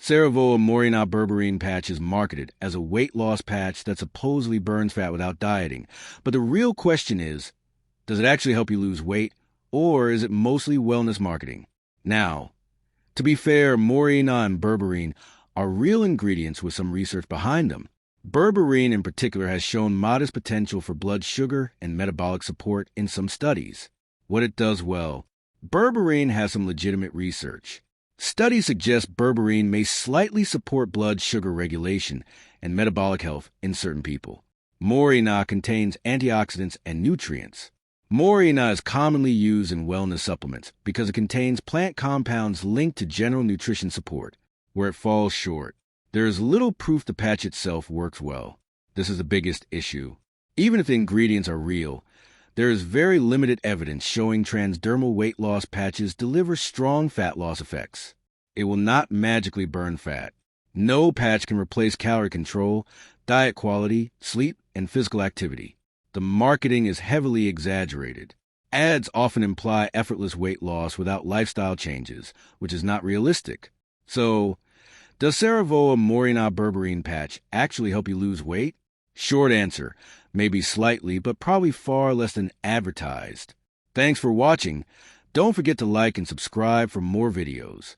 Sarivoa Moringa Berberine Patch is marketed as a weight loss patch that supposedly burns fat without dieting. But the real question is, does it actually help you lose weight, or is it mostly wellness marketing? Now, to be fair, Moringa and berberine are real ingredients with some research behind them. Berberine in particular has shown modest potential for blood sugar and metabolic support in some studies. What it does well. Berberine has some legitimate research. Studies suggest berberine may slightly support blood sugar regulation and metabolic health in certain people. Moringa contains antioxidants and nutrients. Moringa is commonly used in wellness supplements because it contains plant compounds linked to general nutrition support. Where it falls short, there is little proof the patch itself works well. This is the biggest issue. Even if the ingredients are real, there is very limited evidence showing transdermal weight loss patches deliver strong fat loss effects. It will not magically burn fat. No patch can replace calorie control, diet quality, sleep, and physical activity. The marketing is heavily exaggerated. Ads often imply effortless weight loss without lifestyle changes, which is not realistic. So, does Sarivoa Moringa Berberine Patch actually help you lose weight? Short answer, maybe slightly, but probably far less than advertised. Thanks for watching. Don't forget to like and subscribe for more videos.